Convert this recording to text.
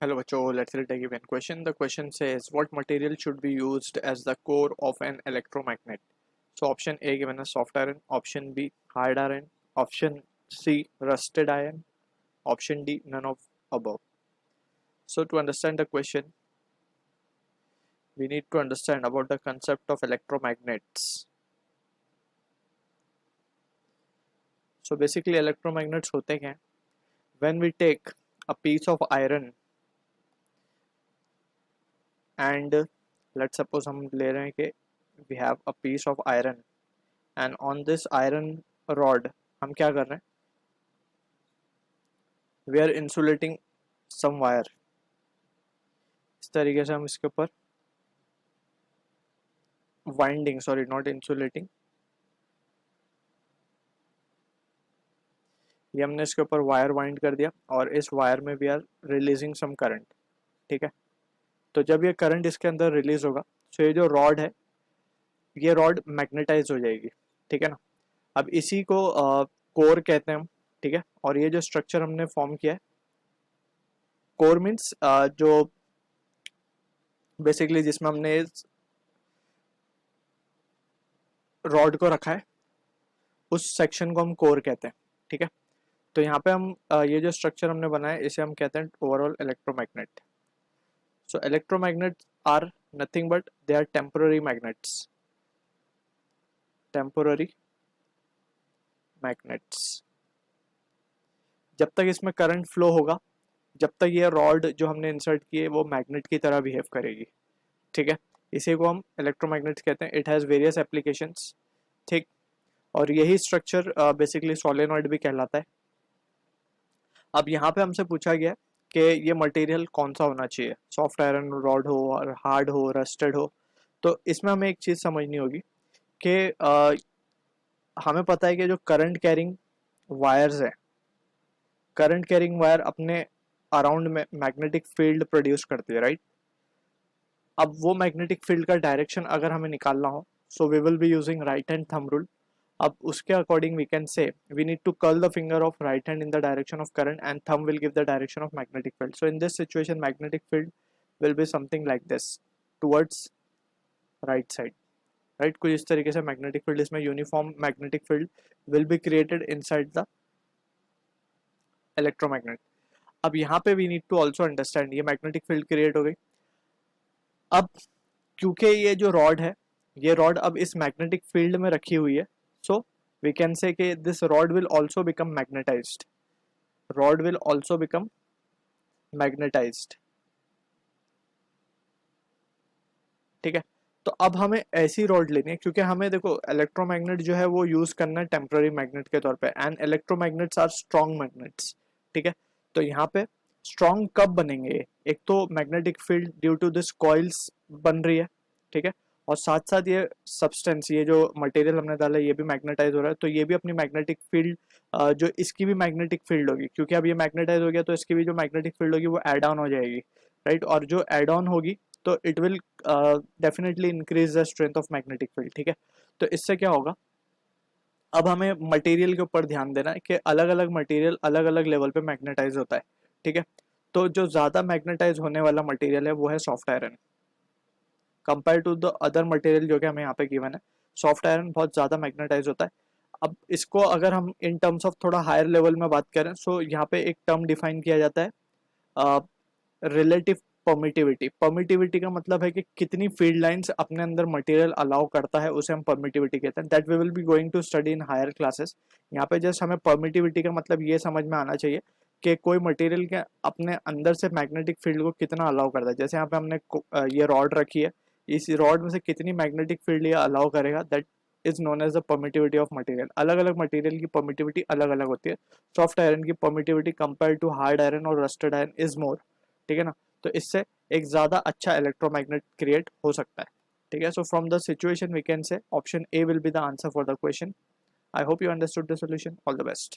Hello, Bacho. Let's take even question. The question says, what material should be used as the core of an electromagnet? So option A given as soft iron, option B hard iron, option C rusted iron, option D none of above. So to understand the question, we need to understand about the concept of electromagnets. So basically electromagnets होते क्या हैं? When we take a piece of iron and let's suppose हम ले रहे हैं कि we have a piece of iron and on this iron rod हम क्या कर रहे हैं? We are insulating some wire. इस तरीके से हम इसके ऊपर वाइंडिंग, सॉरी नॉट इंसुलेटिंग, ये हमने इसके ऊपर वायर वाइंड कर दिया और इस वायर में we are releasing some current. ठीक है, तो जब ये करंट इसके अंदर रिलीज होगा तो ये जो रॉड है ये रॉड मैग्नेटाइज हो जाएगी. ठीक है ना. अब इसी को कोर कहते हैं हम. ठीक है, और ये जो स्ट्रक्चर हमने फॉर्म किया है, कोर मीन्स जो बेसिकली जिसमें हमने रॉड को रखा है उस सेक्शन को हम कोर कहते हैं. ठीक है, तो यहाँ पे हम ये जो स्ट्रक्चर हमने बनाया इसे हम कहते हैं overall electromagnet. So electromagnets are nothing but they are temporary magnets. Temporary magnets. जब तक इसमें करंट फ्लो होगा, जब तक ये रॉड जो हमने इंसर्ट की है वो मैग्नेट की तरह बिहेव करेगी. ठीक है, इसी को हम इलेक्ट्रोमैग्नेट्स कहते हैं. It has various applications. ठीक, और यही स्ट्रक्चर बेसिकली सोलेनॉइड भी कहलाता है. अब यहाँ पे हमसे पूछा गया कि ये मटेरियल कौन सा होना चाहिए, सॉफ्ट आयरन रॉड हो और हार्ड हो, रस्टेड हो. तो इसमें हमें एक चीज़ समझनी होगी कि हमें पता है कि जो करंट कैरिंग वायर्स हैं, करंट कैरिंग वायर अपने अराउंड में मैग्नेटिक फील्ड प्रोड्यूस करती है, राइट. अब वो मैग्नेटिक फील्ड का डायरेक्शन अगर हमें निकालना हो, so we will be using right hand thumb rule. अब उसके according we can say we need to curl the finger of right hand in the direction of current and thumb will give the direction of magnetic field. So in this situation magnetic field will be something like this, towards right side. Right, कुछ इस तरीके से magnetic field, इसमें uniform magnetic field will be created inside the electromagnet. अब यहाँ पे we need to also understand, ये magnetic field create हो गई. अब क्योंकि ये जो रॉड है, ये रॉड अब इस मैग्नेटिक फील्ड में रखी हुई है, सो वी कैन से कि this rod will also become magnetised. Rod will also become magnetised. ठीक है, तो अब हमें ऐसी रॉड लेनी है क्योंकि हमें देखो इलेक्ट्रोमैग्नेट जो है वो यूज करना है टेम्पररी मैग्नेट के तौर पे, and electromagnets are strong magnets. ठीक है, तो यहाँ पे स्ट्रॉन्ग कब बनेंगे? एक तो magnetic field due to this coils बन रही है. ठीक है, और साथ साथ ये सब्सटेंस, ये जो मटेरियल हमने डाला है ये भी मैग्नेटाइज हो रहा है, तो ये भी अपनी मैग्नेटिक फील्ड जो इसकी भी मैग्नेटिक फील्ड होगी, क्योंकि अब ये मैग्नेटाइज हो गया तो इसकी भी जो मैग्नेटिक फील्ड होगी वो एड ऑन हो जाएगी. राइट, और जो एड ऑन होगी तो it will definitely increase the strength of magnetic field. ठीक है, तो इससे क्या होगा, अब हमें मटेरियल के ऊपर ध्यान देना है कि अलग अलग मटेरियल अलग अलग लेवल पे मैग्नेटाइज होता है. ठीक है, तो जो ज़्यादा मैग्नेटाइज होने वाला मटेरियल है वो है soft iron compare to the other material जो कि हमें यहाँ पे गिवन है. सॉफ्ट आयरन बहुत ज़्यादा मैग्नेटाइज होता है. अब इसको अगर हम इन टर्म्स ऑफ थोड़ा हायर लेवल में बात करें, सो यहाँ पे एक टर्म डिफाइन किया जाता है रिलेटिव परमिटिविटी. परमिटिविटी का मतलब है कि कितनी फील्ड लाइंस अपने अंदर मटेरियल अलाउ करता है, उसे हम परमिटिविटी कहते हैं. That we will be going to study in higher classes. यहाँ पे जस्ट हमें परमिटिविटी का मतलब ये समझ में आना चाहिए कि कोई मटेरियल के अपने अंदर से मैग्नेटिक फील्ड को कितना अलाउ करता है. जैसे यहाँ पे हमने ये रॉड रखी है, इस रॉड में से कितनी मैग्नेटिक फील्ड ये अलाउ करेगा, that is known as the permittivity of material. अलग अलग मटेरियल की परमिटिविटी अलग अलग होती है. सॉफ्ट आयरन की permittivity compare to hard iron और रस्टेड आयरन इज मोर. ठीक है ना, तो इससे एक ज़्यादा अच्छा इलेक्ट्रोमैग्नेट क्रिएट हो सकता है. ठीक है, so from the situation we can say option A will be the answer for the question. I hope you understood the solution. All the best.